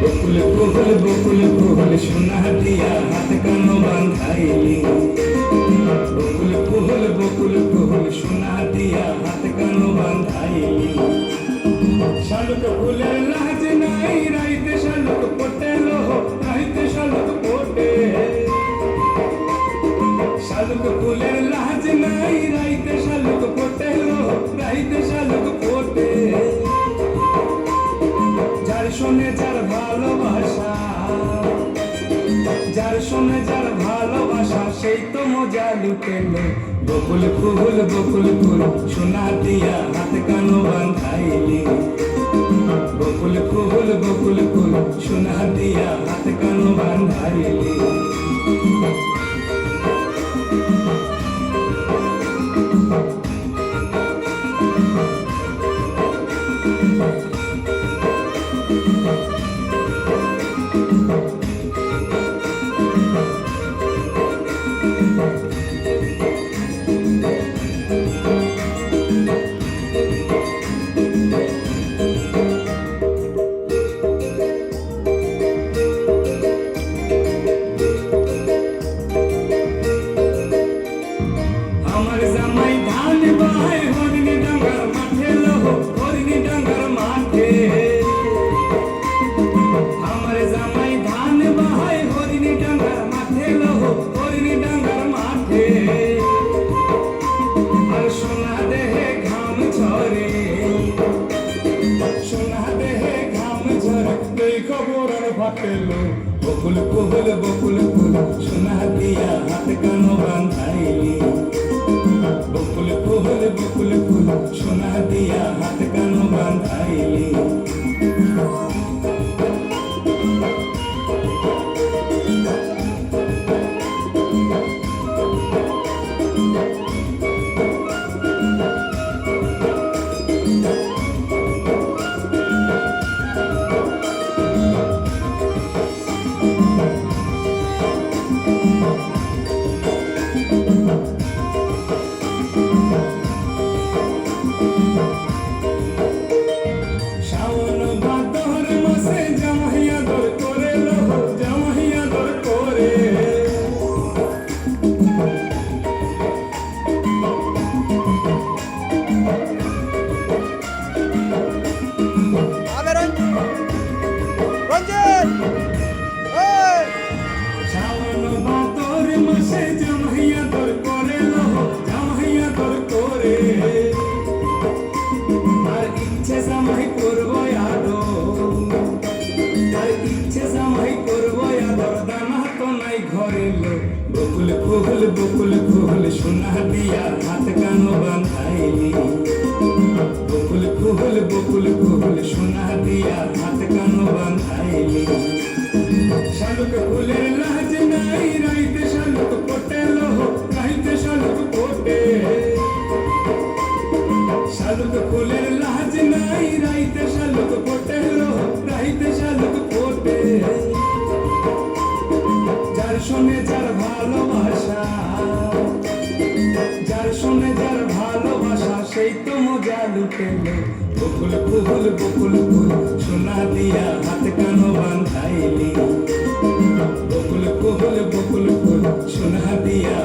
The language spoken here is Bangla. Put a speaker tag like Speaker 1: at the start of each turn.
Speaker 1: বকুল ফুল বকুল ফুল সোনা দিয়া হাত কানো বাঁধাইলি। বকুল ফুল সোনা দিয়া হাত কানো বাঁধাইলি। শালুক ফুলের লাজ নাই রাইতে শালুক ফোটে লো, রাইতে শালুক ফোটে। শালুক ফুলের লাজ নাই রাইতে শালুক ফোটে লো, রাইতে শালুক ফোটে। যার শোনে যার ভালোবাসা, যার শোনে যার ভালোবাসা সেই তো মজা লুটে লো। বকুল ফুল সোনা দিয়া হাত কানো বাঁধাইলি। বকুল ফুল সোনা দিয়া হাত কানো বাঁধাইলি। আমার জামাই ধান বাই হরিণী ডাঙ্গার মাঠে লো, হরিণী ডাঙ্গার মাঠে। আমার জামাই ধান বাই হরিণী ডাঙ্গার মাঠে লো, হরিণী ডাঙ্গার মাঠে। আর সোনা দেহে ঘাম ঝরে, সোনা দেহে ঘাম ঝরে এই খবর আর ফাটেলো। বকুল ফুল সোনা দিয়া হাত কানো বাঁধাইলি। বকুল ফুল সোনা দিয়া হাত কানো বাঁধাইলি। শাওন ভাদর মাসে জামাইয়া দর করে লো, জামাইয়া দর করে। শাওন ভাদর মাসে জামাইয়া দর করে লো, জামাইয়া দর করে। আর ইচ্ছে জামাই করবো আদর, আর ইচ্ছে জামাই করবো আদর দানা তো নাই ঘরে লো। বকুল ফুল সোনা দিয়া হাত কানো বাঁধাইলি। বকুল ফুল সোনা দিয়া হাত কানো বাঁধাইলি। শালুক ফুলের লাজ নাই রাইতে শালুক ফোটে লো, রাইতে শালুক ফোটে। শালুক ফুলের লাজ নাই রাইতে শালুক ফোটে লো, রাইতে শালুক ফোটে। যার শোনে যার ভালোবাসা, যার শোনে যার ভালোবাসা সেই তো মজা লুটে লো। বকুল ফুল সোনা দিয়া হাত কানো বাঁধাইলি। বকুল ফুল সোনা দিয়া